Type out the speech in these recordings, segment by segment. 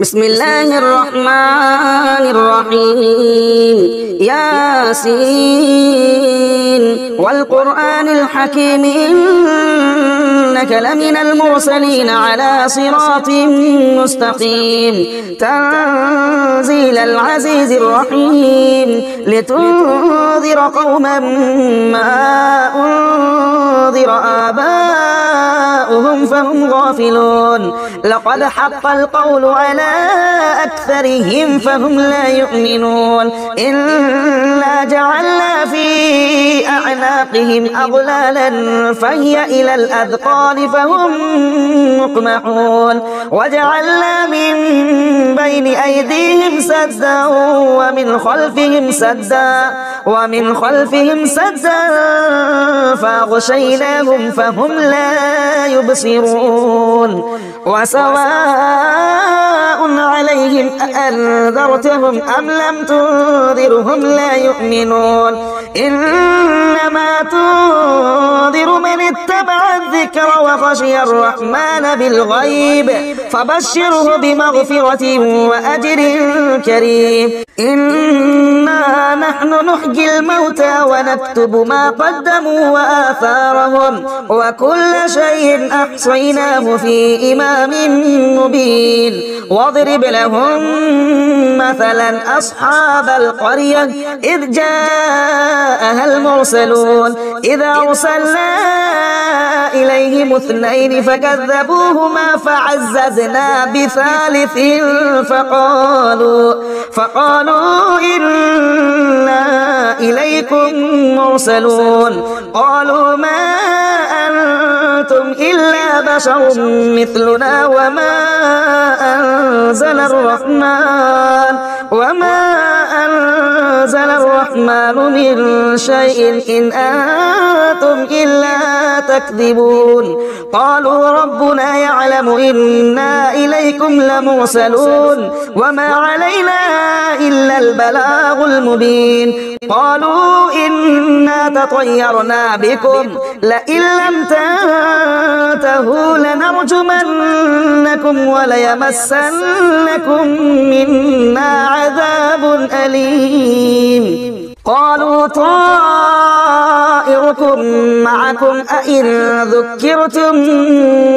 بسم الله الرحمن الرحيم ياسين والقرآن الحكيم إنك لمن المرسلين على صراط مستقيم تنزيل العزيز الرحيم لتنذر قوما ما أنذر آباؤهم فهم غافلون لقد حق القول على أكثرهم فهم لا يؤمنون إنا جعلنا في أعناقهم أغلالا فهي إلى الأذقان فهم مقمحون وجعلنا من بين أيديهم سدا ومن خلفهم سدا فأغشيناهم فهم لا يبصرون وسواء عليهم أأنذرتهم أم لم تنذرهم لا يؤمنون إنما تنذر من اتبع الذكر وخشي الرحمن بالغيب فبشره بمغفرة وأجر كريم إنا نحن نحيي الموتى ونكتب ما قدموا وآثارهم وكل شيء أحصيناه في إمام مبين واضرب لهم مثلا أصحاب القرية إذ جاءها المرسلون إذا أرسلنا إليهم اثنين فكذبوهما فعززنا بثالث فقالوا إنا إليكم مرسلون قالوا ما أنتم إلا بشر مثلنا وما أنزل الرحمن من شيء إن أنتم إلا تكذبون قالوا ربنا يعلم إنا إليكم لمرسلون وما علينا إلا البلاغ المبين قالوا إنا تطيرنا بكم لئن لم تنتهوا لنرجمنكم وليمسنكم منا عذاب أليم قالوا طائركم معكم أئن ذكرتم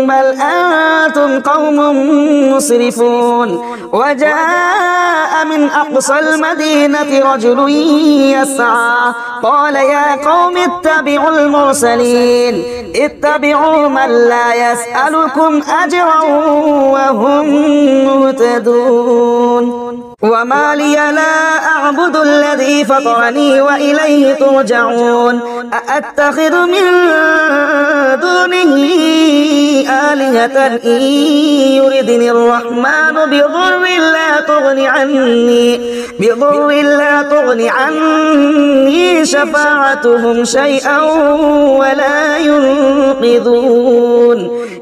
بل أنتم قوم مسرفون وجاء من أقصى المدينة رجل يسعى قال يا قوم اتبعوا المرسلين اتبعوا من لا يسألكم أجرا وهم مهتدون وما لي لا أعبد الذي فطرني وإليه ترجعون أأتخذ من دونه آلهة إن يردني الرحمن بضر لا تغن عني شفاعتهم شيئا ولا ينقذون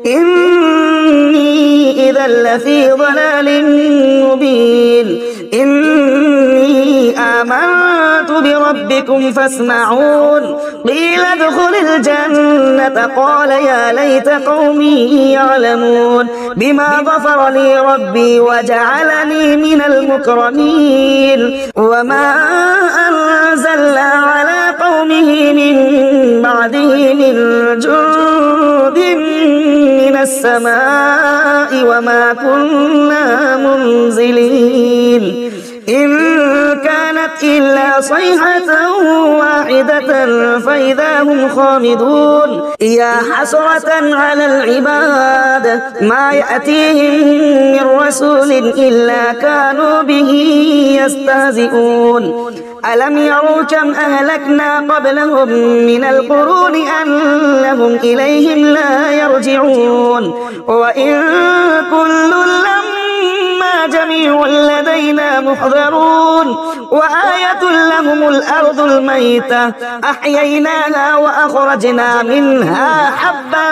إني إذا لفي ضلال مبين إني آمنت بربكم فاسمعون قيل ادخل الجنة قال يا ليت قومي يعلمون بما غفر لي ربي وجعلني من المكرمين وما أنزلنا على قومه من بعده من جند من السماء وما كنا منزلين إن كانت إلا صيحة واحدة فإذا هم خامدون يا حسرة على العباد ما يأتيهم من رسول إلا كانوا به يستهزئون ألم يروا كم أهلكنا قبلهم من القرون أنهم إليهم لا يرجعون وإن كل لما جميع لدينا محضرون وآية لهم الأرض الميتة أحييناها وأخرجنا منها حبا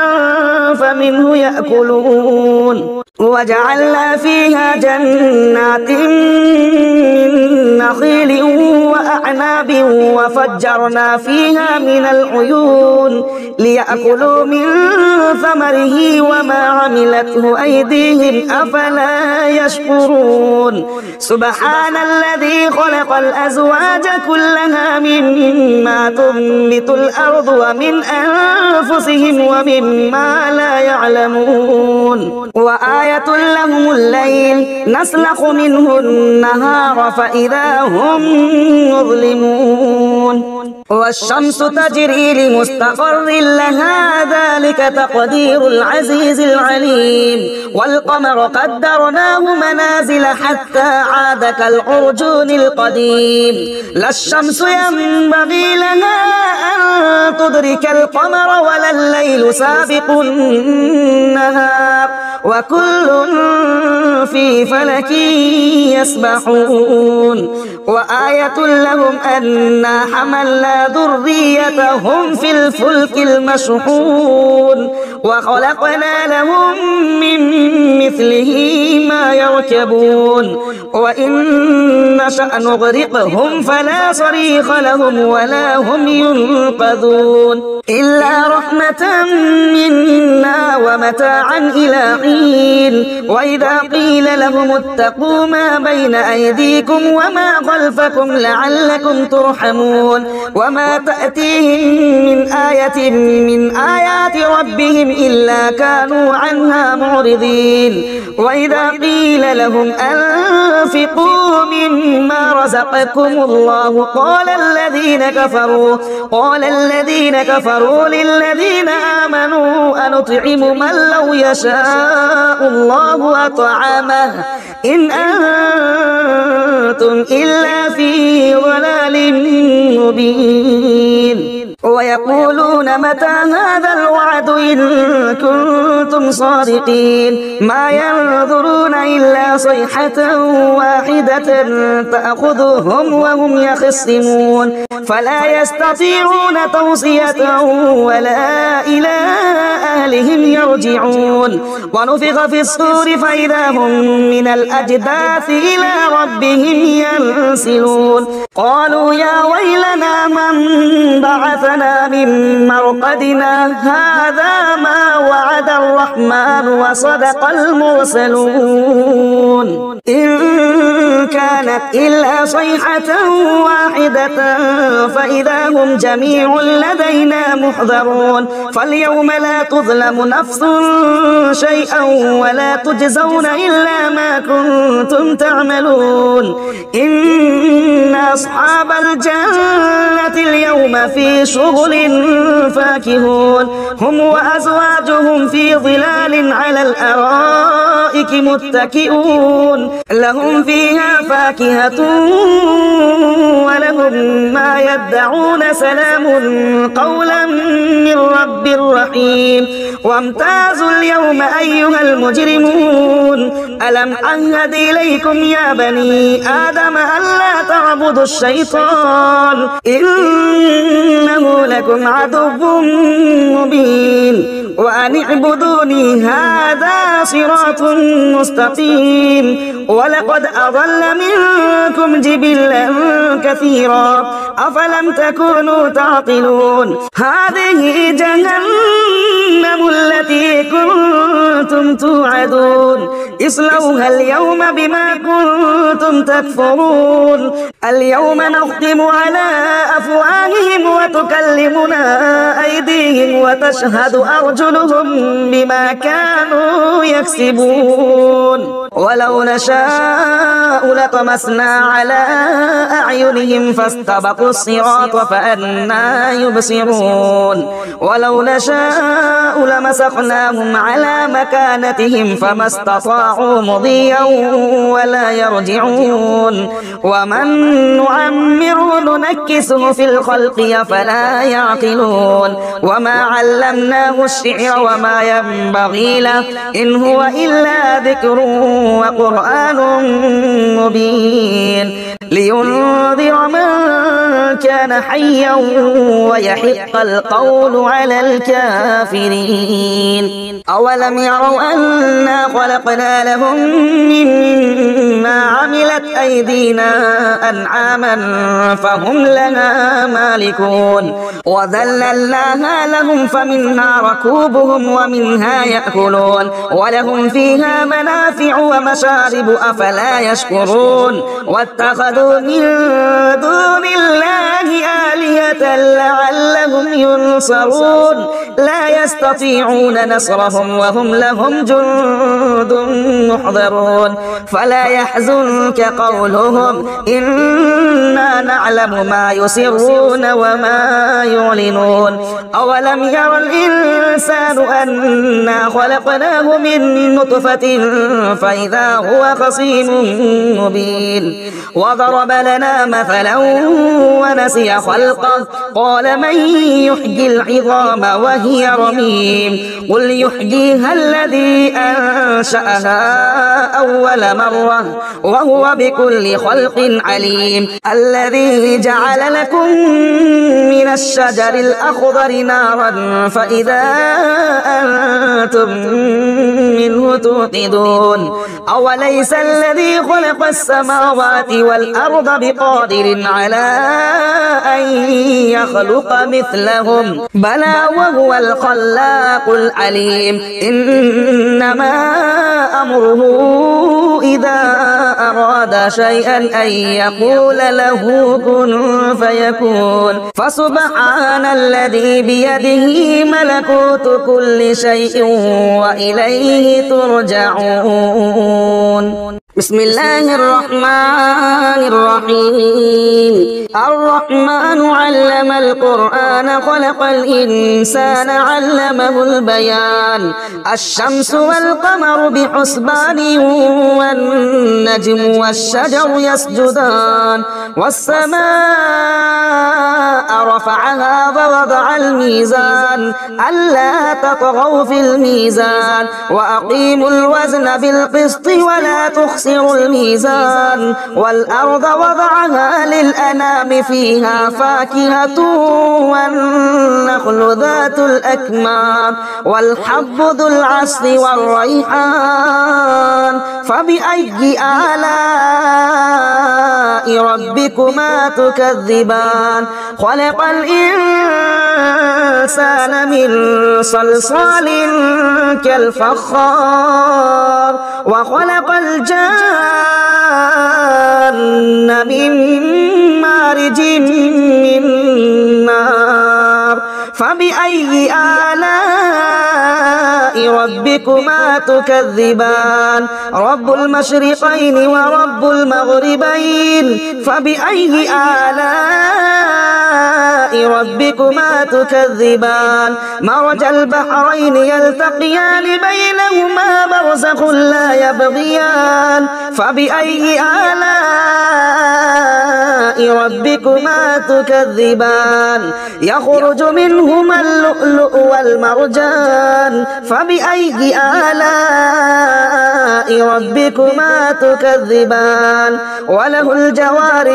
فمنه يأكلون وجعلنا فيها جنات من نخيل وأعناب وفجرنا فيها من العيون ليأكلوا من ثمره وما عملته أيديهم أفلا يشكرون سبحان الذي خلق الأزواج كلها مما تنبت الأرض ومن أنفسهم ومما لا يعلمون وآية لهم الليل نسلخ منه النهار فإذا هم مظلمون والشمس تجري لمستقر لها ذلك تقدير العزيز العليم والقمر قدرناه منازل حتى عاد كالعرجون القديم لا الشمس ينبغي لها أن تدرك القمر ولا الليل سابق النهار وكل في فلك يسبحون وآية لهم أنا حملنا ذريتهم في الفلك المشحون وخلقنا لهم من مثله ما يركبون وإن نشأ نغرقهم فلا صريخ لهم ولا هم ينقذون إلا رحمة منا ومتاعا إلى حين وإذا قيل لهم اتقوا ما بين أيديكم وما خلفكم لعلكم ترحمون وما تأتيهم من آية من آيات ربهم إلا كانوا عنها معرضين وإذا قيل لهم أنفقوا مما رزقكم الله قال الذين كفروا للذين آمنوا أنطعم من لو يشاء الله أطعمه إن أنتم إلا في ضلال مبين ويقولون متى هذا الوعد إن كنتم صادقين ما ينظرون إلا صيحة واحدة تأخذهم وهم يخصمون فلا يستطيعون توصية ولا إلى أهلهم يرجعون ونفخ في الصور فإذا هم من الأجداث إلى ربهم ينسلون قالوا يا ويلنا من بعثنا من مرقدنا هذا ما وعد الرحمن وصدق المرسلون إن كانت إلا صيحة واحدة فإذا هم جميع لدينا محضرون فاليوم لا تظلم نفس شيئا ولا تجزون إلا ما كنتم تعملون إن أصحاب الجنة اليوم في شغل فاكهون هم وأزواجهم في ظلال على الأرائك متكئون لهم فيها فاكهة ولهم ما يدعون سلام قولا من رب رحيم وامتازوا اليوم أيها المجرمون ألم أعهد إليكم يا بني آدم ألا تعبدوا الشيطان إنه لكم عدو مبين وأن اعبدوني هذا صراط مستقيم ولقد أضل منكم جبلا كثيرا أفلم تكونوا تعقلون هذه جهنم التي كنتم توعدون اصلوها اليوم بما كنتم تكفرون اليوم نختم على أفواههم وتكلمنا أيديهم وتشهد أرجلهم بما كانوا يكسبون ولو نشاء لطمسنا على أعينهم فاستبقوا الصراط فأنى يبصرون ولو نشاء لمسخناهم على مكانتهم فما استطاعوا مضيا ولا يرجعون ومن نعمره ننكسه في الخلق أفلا يعقلون وما علمناه الشعر وما ينبغي له إن هو إلا ذكر وقرآن مبين لينذر من كان حيا ويحق القول على الكافرين أولم يروا أنا خلقنا لهم مما عملت أيديهم بأيدينا أنعاما فهم لها مالكون وذللناها لهم فمنها ركوبهم ومنها يأكلون ولهم فيها منافع ومشارب أفلا يشكرون واتخذوا من دون الله آلهة لعلهم ينصرون لا يستطيعون نصرهم وهم لهم جند محضرون فلا يحزنك قولهم إنا نعلم ما يسرون وما يعلنون أولم ير الإنسان أنا خلقناه من نطفة فإذا هو خصيم مبين وضرب لنا مثلا ونسي خلقه قال من يحيي العظام وهي رميم قل يحييها الذي أنشأها أول مرة وهو بكل خلق عليم الذي جعل لكم من الشجر الأخضر نارا فإذا أنتم منه توقدون أوليس الذي خلق السماوات والأرض بقادر على أن يخلق مثلهم بلى وهو الخلاق العليم إنما أمره إذا أراد شيئا أن يقول له كن فيكون فسبحان الذي بيده ملكوت كل شيء وإليه ترجعون بسم الله الرحمن الرحيم الرحمن علم القرآن خلق الإنسان علمه البيان الشمس والقمر بحسبان والنجم والشجر يسجدان والسماء رفعها ووضع الميزان ألا تطغوا في الميزان وأقيموا الوزن بالقسط ولا تخسروا الميزان والأرض وضعها للأنام فيها فاكهة والنخل ذات الأكمام والحب ذو العصف والريحان فبأي آلاء ربكما تكذبان خلق الإنسان من صلصال كالفخار وخلق الجان من مارج من نار فبأي آلاء ربكما تكذبان رب المشرقين ورب المغربين فبأي آلاء ربكما تكذبان مرج البحرين يلتقيان بينهما برزخ لا يبغيان فبأي آلاء ربكما تكذبان يخرج منهما اللؤلؤ والمرجان فبأي آلاء ربكما تكذبان وله الجوار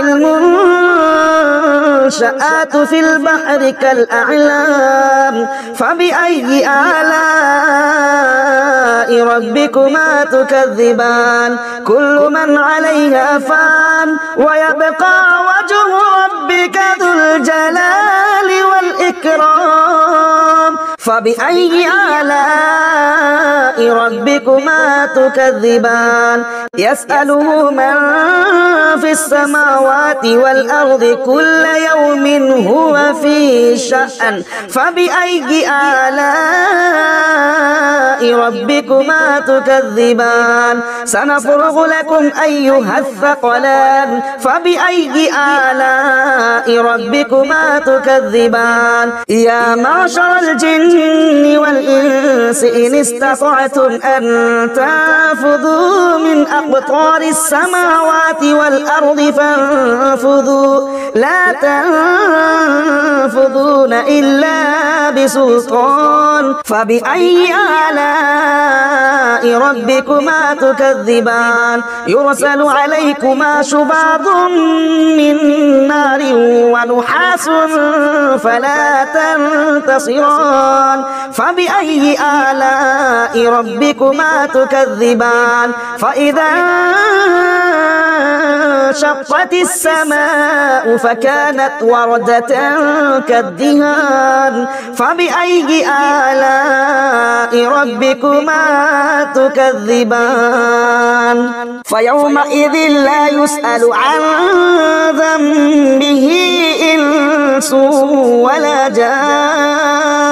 المنشآت في البحر كالأعلام فبأي آلاء ربكما تكذبان كل من عليها فان ويبقى وجه ربك ذو الجلال والإكرام فبأي آلاء ربكما تكذبان يسأله من في السماوات والأرض كل يوم هو في شأن فبأي آلاء ربكما تكذبان سنفرغ لكم أيها الثقلان فبأي آلاء ربكما تكذبان يا معشر الجن والإنس إن استطعتم أن تنفذوا من أقطار السماوات والأرض فانفذوا لا تنفذون إلا بسلطان فبأي آلاء ربكما تكذبان يرسل عليكما شباب من نار ونحاس فلا تنتصران فبأي آلاء ربكما تكذبان فإذا وانشقت السماء فكانت وردة كالدهان فبأي آلاء ربكما تكذبان فيومئذ لا يسأل عن ذنبه إنس ولا جان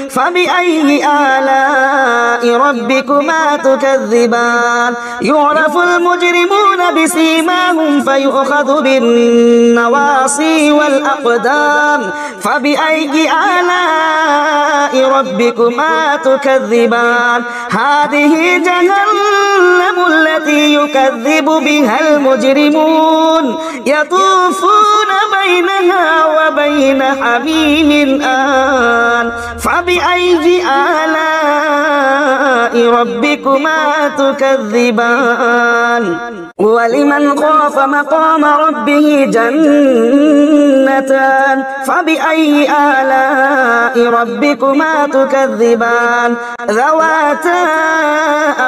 فبأي آلاء ربكما تكذبان يعرف المجرمون بسيماهم فيؤخذ بالنواصي والأقدام فبأي آلاء ربكما تكذبان هذه جهنم التي يكذب بها المجرمون يطوفون بينها وبين حميم آن فبأي آلاء ربكما تكذبان ولمن خاف مقام ربه جنتان فبأي آلاء ربكما تكذبان ذواتا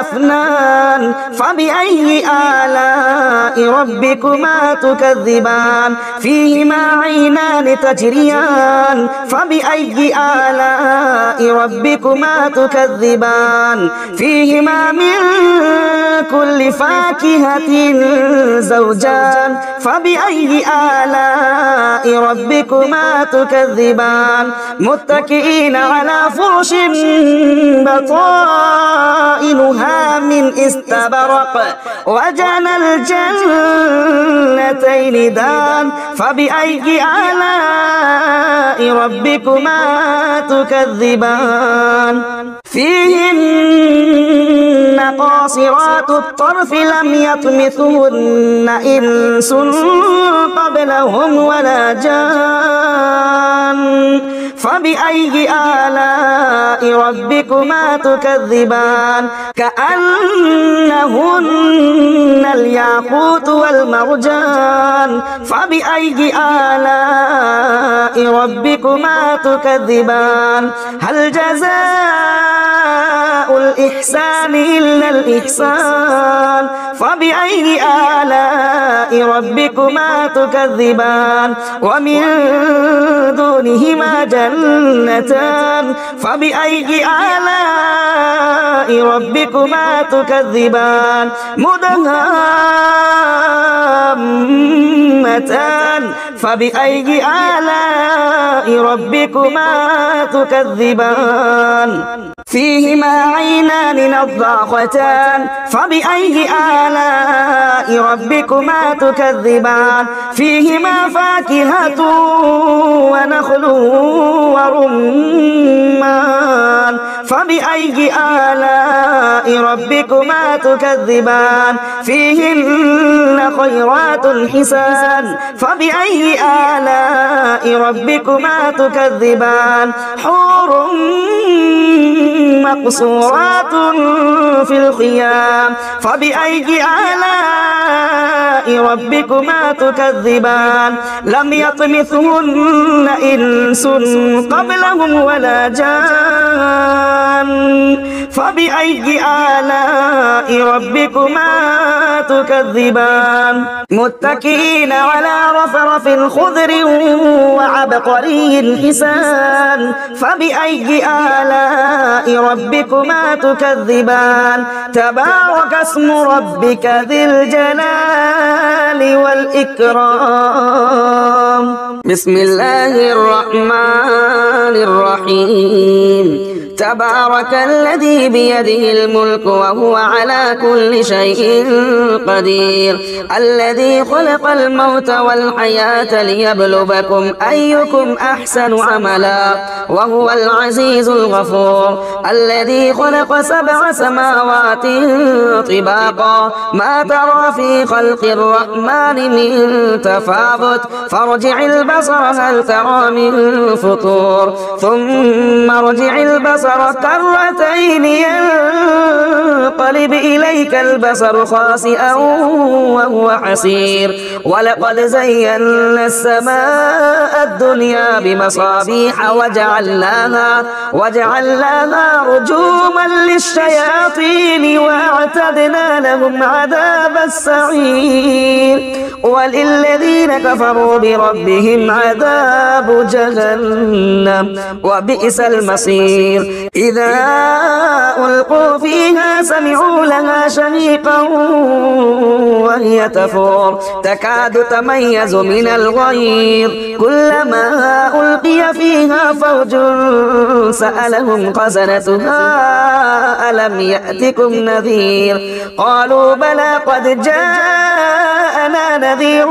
أفنان فبأي آلاء ربكما تكذبان فيهما عينان تجريان فبأي آلاء ربكما تكذبان فيهما من كل فاكهة زوجان فبأي آلاء ربكما تكذبان متكئين على فرش بطائنها من استبرق وجنى الجنتين دان فبأي آلاء ربكما تكذبان فيهن قاصرات الطرف لم يطمثهن إنس قبلهم ولا جان فبأي آلاء ربكما تكذبان كأنهن الياقوت والمرجان فبأي آلاء ربكما تكذبان هل جزاء الإحسان إلا الإحسان فبأي آلاء ربكما تكذبان ومن دونهما جنتان فبأي آلاء ربكما تكذبان مدهامتان فبأي آلاء ربكما تكذبان فيهما عينان نضاختان فبأي آلاء ربكما تكذبان فيهما فاكهة ونخل ورمان فبأي آلاء ربكما تكذبان فيهن خيرات حسان فبأي آلاء ربكما تكذبان حور مقصورات في الخيام فبأي آلاء ربكما تكذبان لم يطمثهن إنس قبلهم ولا جان فبأي آلاء ربكما تكذبان متكئين على رفرف خضر وعبقري حسان فبأي آلاء ربكما تكذبان تبارك اسم ربك ذي الجلال والإكرام بسم الله الرحمن الرحيم تبارك الذي بيده الملك وهو على كل شيء قدير الذي خلق الموت والحياة ليبلوكم أيكم أحسن عملا وهو العزيز الغفور الذي خلق 7 سماوات طباقا ما ترى في خلق الرحمن من تفاوت فارجع البصر هل ترى من فطور ثم ارجع البصر البصر كرتين ينقلب إليك البصر خاسئا وهو حسير ولقد زينا السماء الدنيا بمصابيح وجعلناها رجوما للشياطين وأعتدنا لهم عذاب السعير وللذين كفروا بربهم عذاب جهنم وبئس المصير إذا ألقوا فيها سمعوا لها شهيقا وهي تفور تكاد تميز من الغيظ كلما ألقي فيها فوج سألهم خزنتها ألم يأتكم نذير قالوا بلى قد جاءنا نذير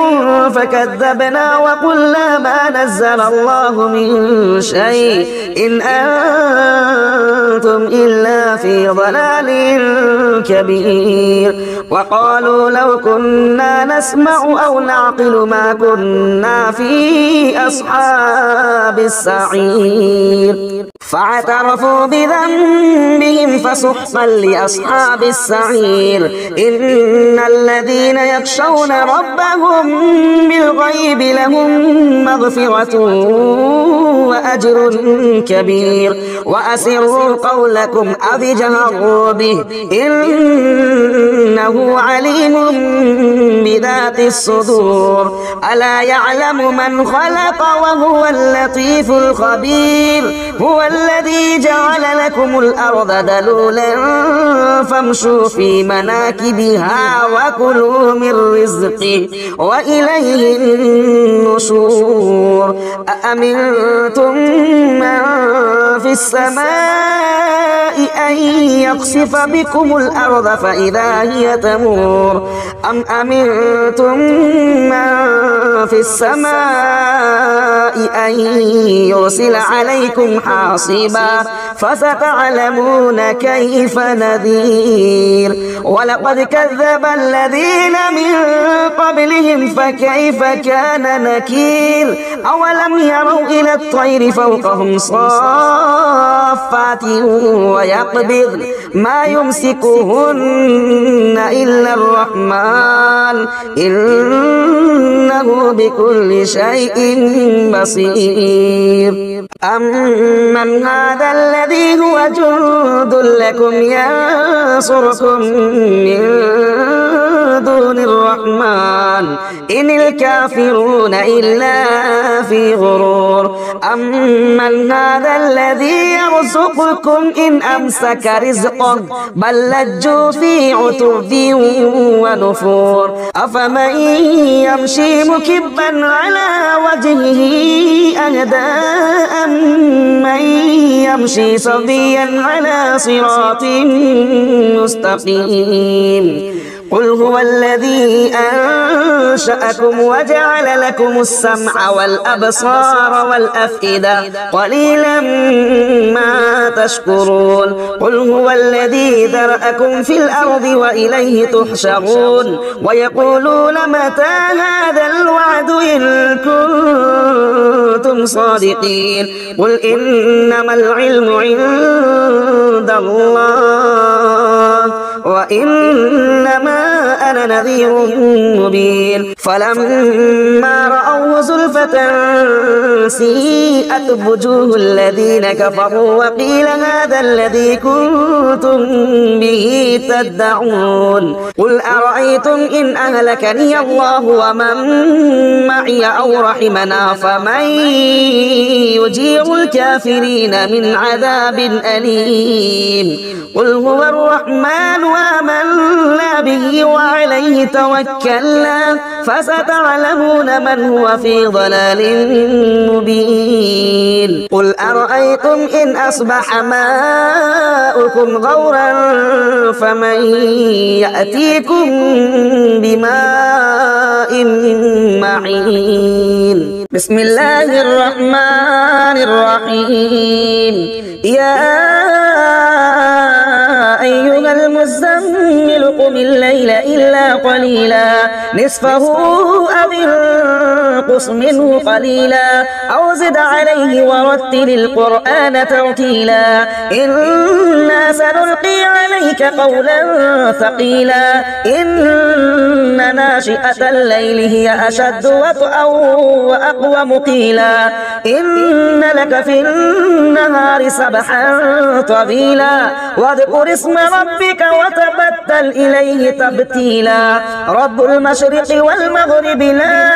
فكذبنا وقلنا ما نزل الله من شيء إن أنتم إلا في ضلال كبير وقالوا لو كنا نسمع أو نعقل ما كنا في أصحاب السعير فاعترفوا بذنبهم فسحقا لأصحاب السعير إن الذين يخشون ربهم بالغيب لهم مغفرة وأجر كبير وأسروا قولكم أو اجهروا به إنه عليم بذات الصدور ألا يعلم من خلق وهو اللطيف الخبير هو الذي جعل لكم الأرض ذلولا فامشوا في مناكبها وكلوا من رزقه وإليه النشور أأمنتم من في السماء أن يخسف بكم الأرض فإذا هي تمور أم أمنتم من في السماء أن يرسل عليكم حاصبا فستعلمون كيف نذير ولقد كذب الذين من قبلهم فكيف كان نكير أولم يروا إلى الطير فوقهم صافات ويقبض ما يمسكهن إلا الرحمن إنه بكل شيء بصير أمن هذا الذي هو جند لكم ينصركم من دون الرحمن إن الكافرون إلا في غرور أمن هذا الذي يرزقكم إن أمسك رزقه بل لجوا في عتو ونفور أفمن يمشي مكبا على وجهه أهدى أمن يمشي صبيا على صراط مستقيم قل هو الذي أنشأكم وجعل لكم السمع والأبصار والأفئدة قليلا ما تشكرون قل هو الذي ذرأكم في الأرض وإليه تحشرون ويقولون متى هذا الوعد إن كنتم صادقين قل إنما العلم عند الله وإنما أنا نذير مبين فلما رأوه زلفة سيئت وجوه الذين كفروا وقيل هذا الذي كنتم به تدعون قل أرأيتم إن أهلكني الله ومن معي أو رحمنا فمن يجير الكافرين من عذاب أليم قل هو الرحمن وآمنا به وعليه توكلنا فستعلمون من هو في ضلال مبين قل أرأيتم إن أصبح ماؤكم غورا فمن يأتيكم بماء معين بسم الله الرحمن الرحيم يا أيها المزمل قم الليل إلا قليلا نصفه أو انقص منه قليلا أو زد عليه ورتل القرآن ترتيلا إنا سنلقي عليك قولا ثقيلا إن ناشئة الليل هي أشد وطئا وأقوم قيلا إن لك في النهار سبحا طويلا واذكر اسم ربك وتبتل إليه تبتيلا رب المشرق والمغرب لا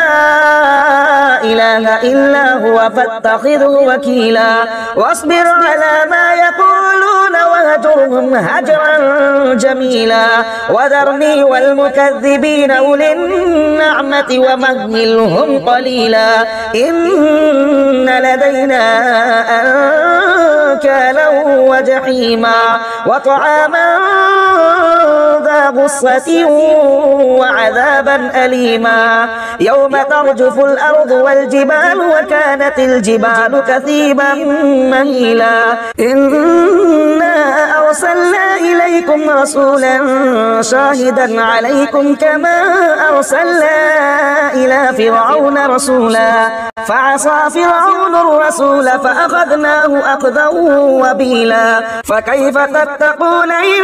إله إلا هو فاتخذه وكيلا واصبر على ما يقولون وهجرهم هجرا جميلا وذرني والمكذبين أولي النعمة ومهلهم قليلا إن لدينا أنكالا وجحيما وطعاما ذا غصة وعذابا أليما يوم ترجف الأرض والجبال وكانت الجبال كثيبا مهيلا إنا أرسلنا إليكم رسولا شاهدا عليكم كما أرسلنا إلى فرعون رسولا فعصى فرعون الرسول فأخذناه أخذا وبيلا فكيف تتقون إن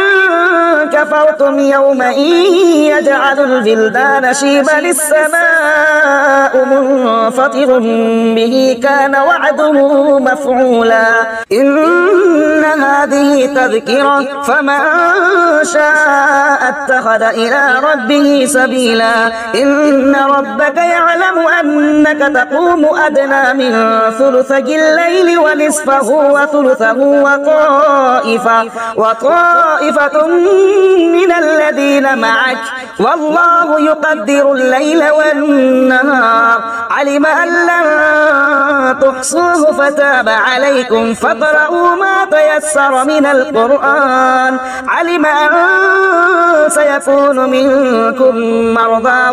كفرتم يوما يجعل البلدان شيبا السماء منفطر به كان وعده مفعولا إن هذه تذكرة فمن شاء اتخذ إلى ربه سبيلا إن ربك يعلم أنك تقوم أدنى من ثلثي الليل ونصفه وثلثه وطائفة من الذين معك والله يقدر الليل والنهار علم أن لن تحصوه فتاب عليكم فاقرؤوا ما تيسر من القرآن علم أن سيكون منكم مرضى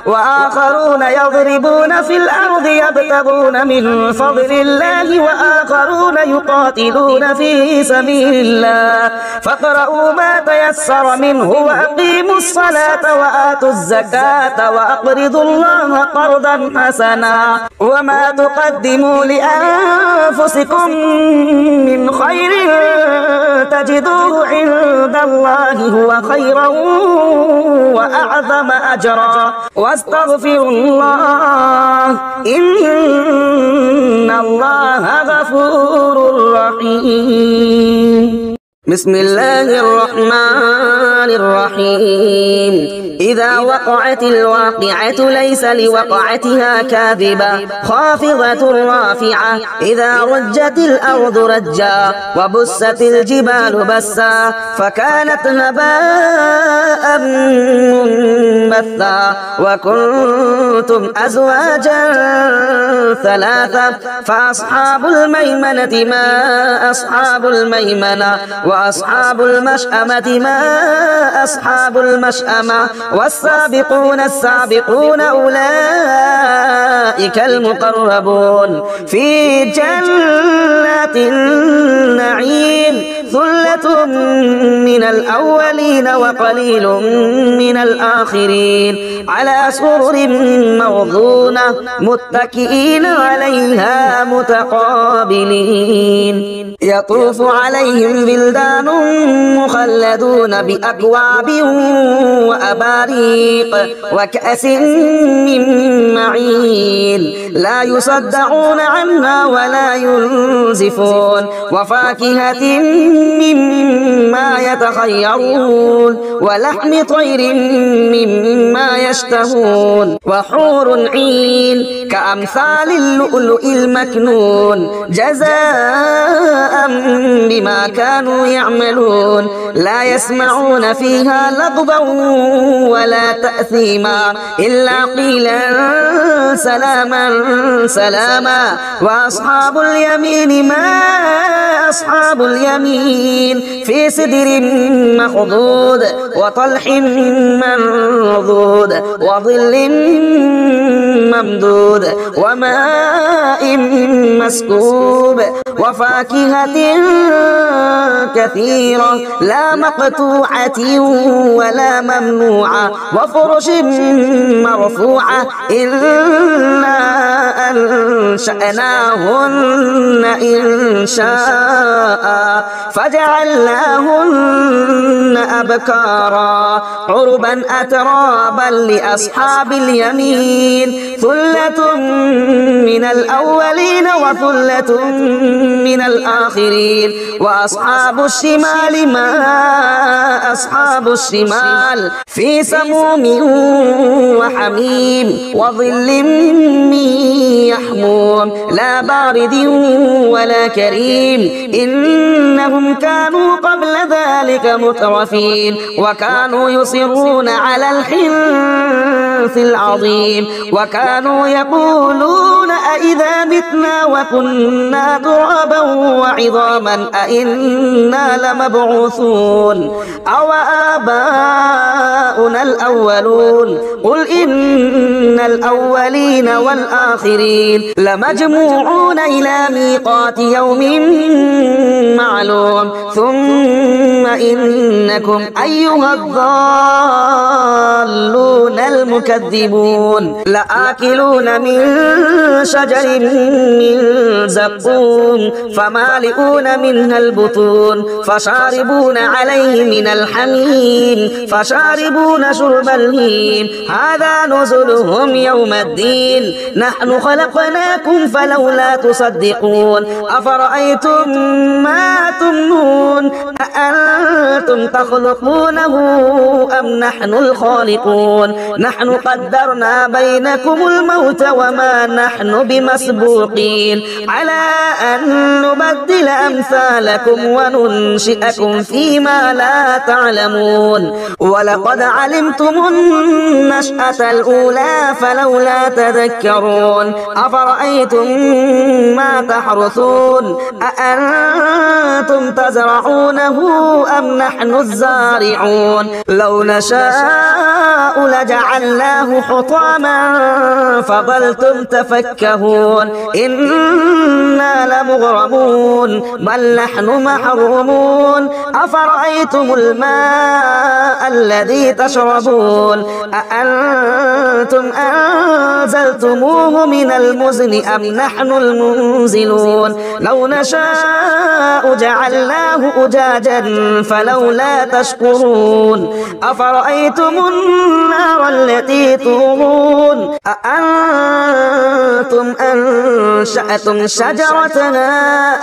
وآخرون يضربون في الأرض يبتغون من فضل الله وآخرون يقاتلون في سبيل الله فاقرؤوا ما تيسر منه وأقيموا الصلاة وآتوا الزكاة وأقرضوا الله قرضا حسنا وما تقدموا لأنفسكم من خير تجدوه عند الله هو خيرا وأعظم أجرا واستغفروا الله إن الله غفور رحيم بسم الله الرحمن الرحيم إذا وقعت الواقعة ليس لوقعتها كاذبة خافضة رافعة إذا رجت الأرض رجا وبست الجبال بسا فكانت هباء منبثا وكنتم أزواجا ثلاثة فأصحاب الميمنة ما أصحاب الميمنة وأصحاب المشأمة ما أصحاب المشأمة والسابقون السابقون أولئك المقربون في جنات النعيم ثلة من الأولين وقليل من الآخرين على سرر موضونة متكئين عليها متقابلين يطوف عليهم بلدان مخلدون بأكواب وأباريق وكأس من معين لا يصدعون عنها ولا ينزفون وفاكهة مما يتخيرون ولحم طير مما يشتهون وحور عين كأمثال اللؤلؤ المكنون جزاء بما كانوا يعملون لا يسمعون فيها لغوا ولا تأثيما إلا قيلا سلاما سلاما وأصحاب اليمين ما أصحاب اليمين مكين في سدر مخضود وطلح منضود وظل ممدود وماء مسكوب وفاكهة كثيرة لا مقطوعة ولا ممنوعة وفرش مرفوعة إنا أنشأناهن إنشاء فجعلناهن أبكارا عربا أترابا لأصحاب اليمين ثلة من الأولين وثلة من الآخرين وأصحاب الشمال ما أصحاب الشمال في سموم وحميم وظل من يحموم لا بارد ولا كريم إنهم كانوا قبل ذلك مترفين وكانوا يصرون على الحنث العظيم وكانوا يقولون أئذا متنا وكنا ترابا وعظاما أئنا لمبعوثون أو آباؤنا الأولون قل إن الأولين والآخرين لمجموعون إلى ميقات يوم معلوم ثم إنكم أيها الضالون المكذبون لآكلون من شجر من زقوم فمالئون منها البطون فشاربون عليه من الحميم فشاربون شرب الهيم هذا نزلهم يوم الدين نحن خلقناكم فلولا تصدقون أفرأيتم ما تمنون أأنتم تخلقونه أم نحن الخالقون نحن قدرنا بينكم الموت وما نحن بمسبوقين على أن نبدل أمثالكم وننشئكم فيما لا تعلمون ولقد علمتم النشأة الأولى فلولا تذكرون أفرأيتم ما تحرثون أأنتم تزرعونه أم نحن الزارعون لو نشاء لجعلناه حطاما فظلتم تفكهون إنا لمغرمون بل نحن محرومون أفرأيتم الماء الذي تشربون أأنتم أنزلتموه من المزن أم نحن المنزلون لو نشاء جعلناه أجاجا فلولا تشكرون أفرأيتم النار التي تورون أأنتم أنشأتم شجرتها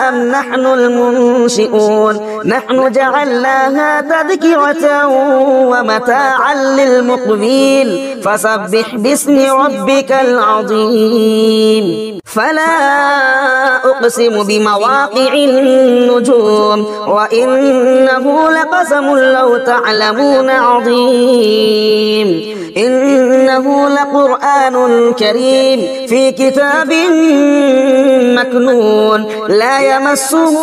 أم نحن المنشئون نحن جعلناها تذكرة ومتاعا للمقبين فسبح باسم ربك العظيم فلا أقسم بمواقع النجوم وإنه لقسم لو تعلمون عظيم إنه لقرآن كريم في كتاب مكنون لا يمسه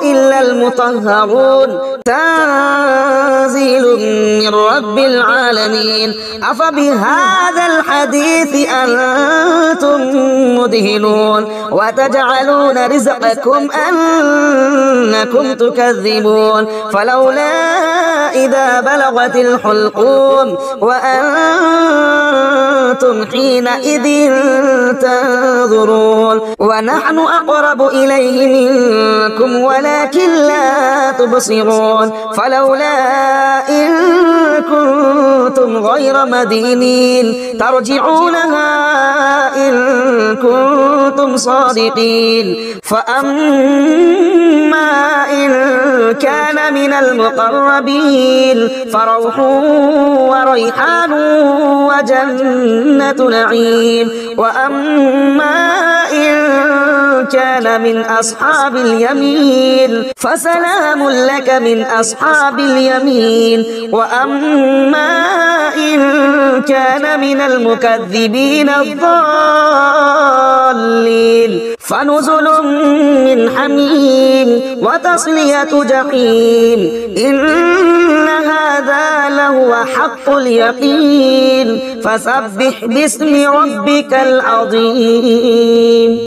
إلا المطهرون تنزيل من رب العالمين أفبهذا الحديث أنتم مدهنون وتجعلون رزقكم أنكم تكذبون فلولا إذا بلغت الحلقوم وأنتم حينئذ تنظرون ونحن أقرب إليه منكم ولكن لا تبصرون فلولا إن كنتم غير مدينين ترجعونها إن كنتم صادقين فأما إن كان من المقربين فروح وريحان وجنة نعيم وأما إن كان من أصحاب اليمين فسلام لك من أصحاب اليمين وأما إن كان من المكذبين الضالين فنزل من حميم وتصلية جحيم إن هذا لهو حق اليقين فسبح باسم ربك العظيم.